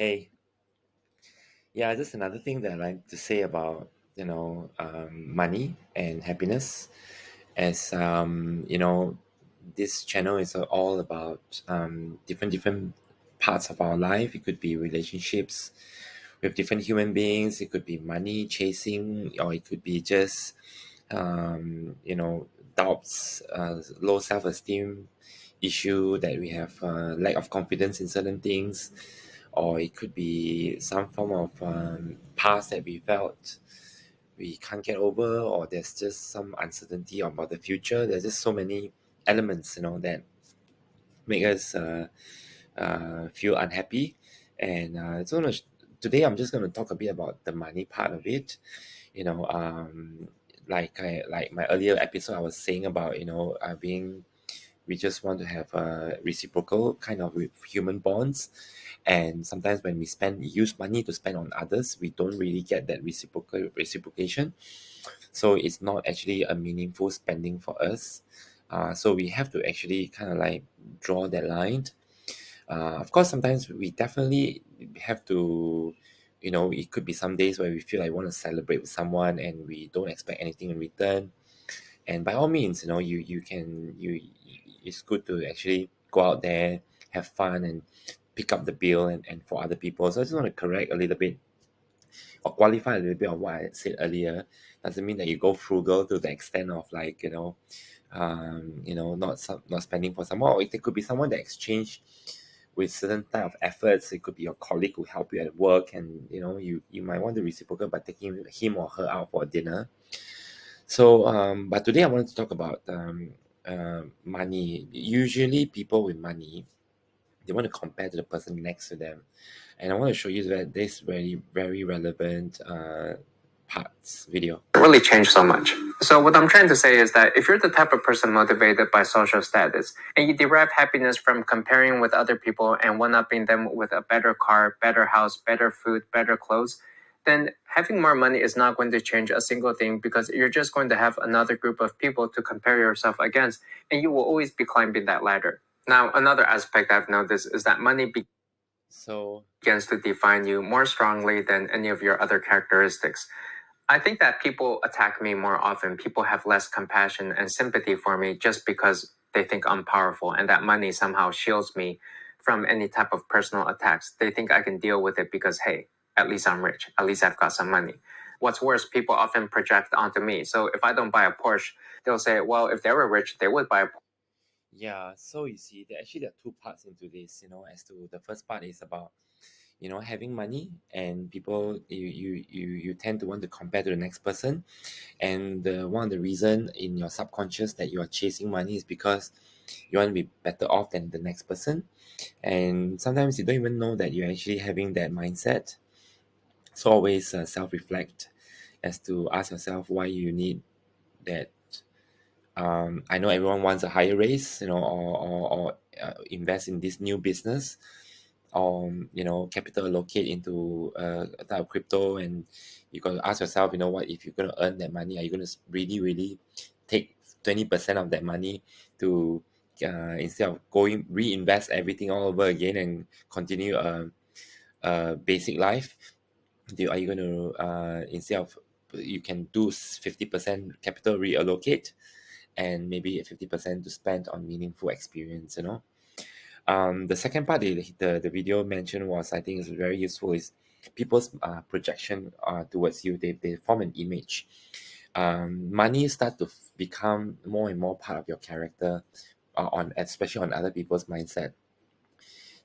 Hey, yeah, just another thing that I like to say about money and happiness, as this channel is all about different parts of our life. It could be relationships with different human beings. It could be money chasing, or it could be just doubts, low self-esteem issue that we have, lack of confidence in certain things, or it could be some form of past that we felt we can't get over, or there's just some uncertainty about the future. There's just so many elements, that make us feel unhappy. And today I'm just going to talk a bit about the money part of it. You know, like my earlier episode, I was saying about being we just want to have a reciprocal kind of with human bonds, and sometimes when we use money to spend on others, we don't really get that reciprocation. So it's not actually a meaningful spending for us. So we have to actually kind of like draw that line. Of course, sometimes we definitely have to, it could be some days where we feel like we want to celebrate with someone and we don't expect anything in return. And by all means, you can it's good to actually go out there, have fun, and pick up the bill and for other people. So I just want to correct a little bit or qualify a little bit of what I said earlier. Doesn't mean that you go frugal to the extent of like not spending for someone. Or it could be someone that exchange with certain type of efforts. It could be your colleague who help you at work, and you might want to reciprocate by taking him or her out for dinner. So, but today I wanted to talk about money. Usually, people with money, they want to compare to the person next to them, and I want to show you that this very very relevant parts video. Really change so much. So what I'm trying to say is that if you're the type of person motivated by social status and you derive happiness from comparing with other people and one-upping them with a better car, better house, better food, better clothes, then having more money is not going to change a single thing, because you're just going to have another group of people to compare yourself against, and you will always be climbing that ladder. Now, another aspect I've noticed is that money So begins to define you more strongly than any of your other characteristics. I think that people attack me more often. People have less compassion and sympathy for me just because they think I'm powerful, and that money somehow shields me from any type of personal attacks. They think I can deal with it because, hey, at least I'm rich. At least I've got some money. What's worse, people often project onto me. So if I don't buy a Porsche, they'll say, well, if they were rich, they would buy a Porsche. yeah, so you see, there are two parts into this. As to the first part is about having money, and people you tend to want to compare to the next person, and one of the reason in your subconscious that you are chasing money is because you want to be better off than the next person, and sometimes you don't even know that you're actually having that mindset. So always self-reflect as to ask yourself why you need that. I know everyone wants a higher raise, or invest in this new business, or capital allocate into a type of crypto, and you got to ask yourself, what if you're going to earn that money? Are you going to really take 20% of that money to instead of going reinvest everything all over again and continue a basic life? Are you going to instead of you can do 50% capital reallocate, and maybe 50% to spend on meaningful experience. The second part the video mentioned was, I think, is very useful, is people's projection towards you. They form an image. Money start to become more and more part of your character, on especially on other people's mindset.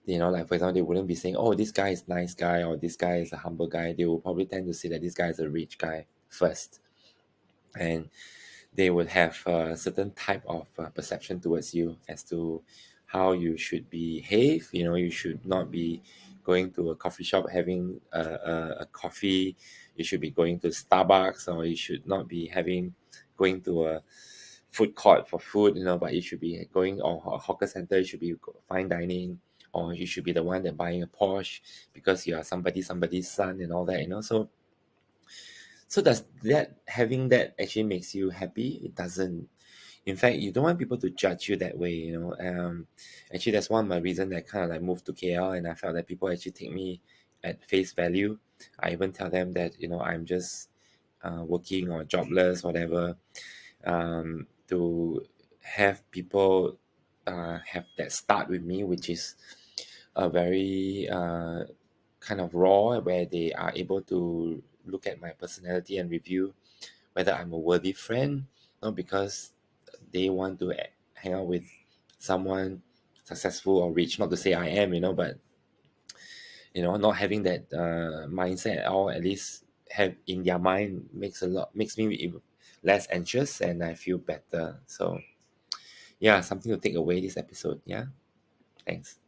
Like for example, they wouldn't be saying, oh, this guy is nice guy, or this guy is a humble guy. They will probably tend to say that this guy is a rich guy first, and they would have a certain type of perception towards you as to how you should behave. You should not be going to a coffee shop having a coffee. You should be going to Starbucks, or you should not be going to a food court for food, but you should be going, or a hawker center, you should be fine dining, or you should be the one that buying a Porsche because you are somebody's son and all that. So does that having that actually makes you happy? It doesn't. In fact, you don't want people to judge you that way. Actually, that's one of my reason that kind of like moved to KL, and I felt that people actually take me at face value. I even tell them that I'm just working or jobless, whatever, to have people have that start with me, which is a very kind of raw, where they are able to look at my personality and review whether I'm a worthy friend, not because they want to hang out with someone successful or rich. Not to say I am, but not having that mindset at all, at least have in their mind, makes me less anxious, and I feel better. So yeah, something to take away this episode. Yeah, thanks.